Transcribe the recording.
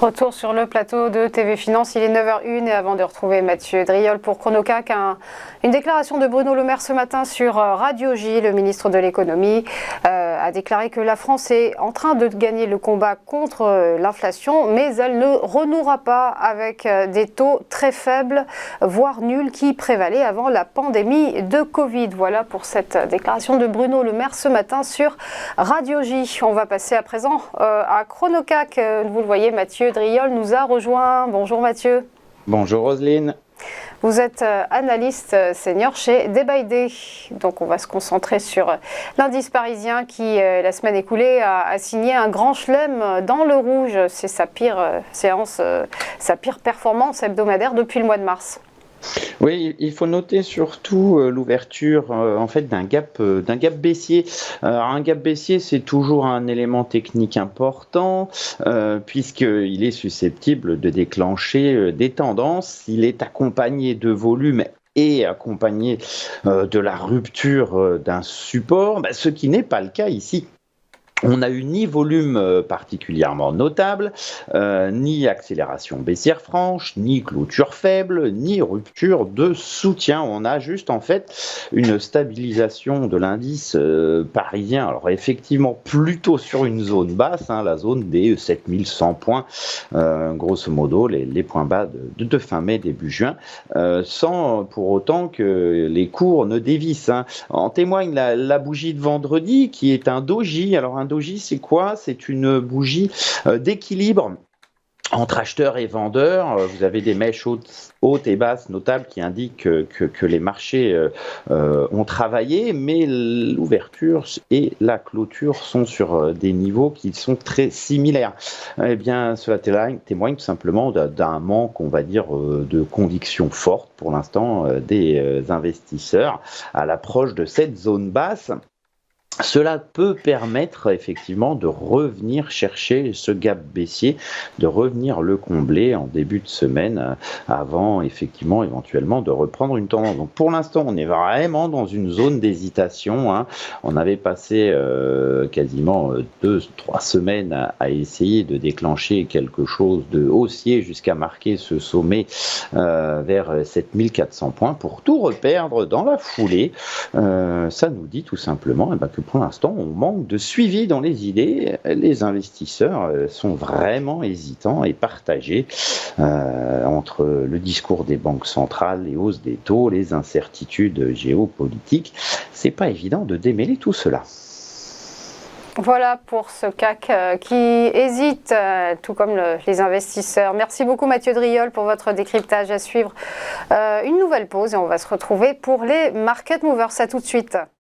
Retour sur le plateau de TV Finance, il est 9h01 et avant de retrouver Mathieu Driol pour Chronocac, une déclaration de Bruno Le Maire ce matin sur Radio J. Le ministre de l'économie a déclaré que la France est en train de gagner le combat contre l'inflation, mais elle ne renouera pas avec des taux très faibles, voire nuls, qui prévalaient avant la pandémie de Covid. Voilà pour cette déclaration de Bruno Le Maire ce matin sur Radio J. On va passer à présent à Chronocac. Vous le voyez, Mathieu Driol nous a rejoint. Bonjour Mathieu. Bonjour Roselyne. Vous êtes analyste senior chez Day by Day. Donc on va se concentrer sur l'indice parisien qui, la semaine écoulée, a signé un grand chelem dans le rouge. C'est sa pire séance, sa pire performance hebdomadaire depuis le mois de mars. Oui, il faut noter surtout l'ouverture en fait d'un gap baissier. Un gap baissier, c'est toujours un élément technique important puisqu'il est susceptible de déclencher des tendances. Il est accompagné de volume et accompagné de la rupture d'un support, ce qui n'est pas le cas ici. On n'a eu ni volume particulièrement notable, ni accélération baissière franche, ni clôture faible, ni rupture de soutien. On a juste en fait une stabilisation de l'indice parisien. Alors effectivement plutôt sur une zone basse, la zone des 7100 points, grosso modo les points bas de fin mai, début juin, sans pour autant que les cours ne dévissent. En témoigne la bougie de vendredi qui est un doji. Alors un doji, c'est quoi? C'est une bougie d'équilibre entre acheteurs et vendeurs. Vous avez des mèches hautes et basses notables qui indiquent que les marchés ont travaillé, mais l'ouverture et la clôture sont sur des niveaux qui sont très similaires. Eh bien, cela témoigne tout simplement d'un manque, on va dire, de conviction forte pour l'instant des investisseurs à l'approche de cette zone basse. Cela peut permettre effectivement de revenir chercher ce gap baissier, de revenir le combler en début de semaine avant effectivement éventuellement de reprendre une tendance. Donc pour l'instant on est vraiment dans une zone d'hésitation. On avait passé quasiment 2-3 semaines à essayer de déclencher quelque chose de haussier jusqu'à marquer ce sommet vers 7400 points pour tout reperdre dans la foulée. Ça nous dit tout simplement que pour l'instant, on manque de suivi dans les idées. Les investisseurs sont vraiment hésitants et partagés entre le discours des banques centrales, les hausses des taux, les incertitudes géopolitiques. C'est pas évident de démêler tout cela. Voilà pour ce CAC qui hésite, tout comme les investisseurs. Merci beaucoup Mathieu Driol pour votre décryptage. À suivre une nouvelle pause et on va se retrouver pour les Market Movers. À tout de suite.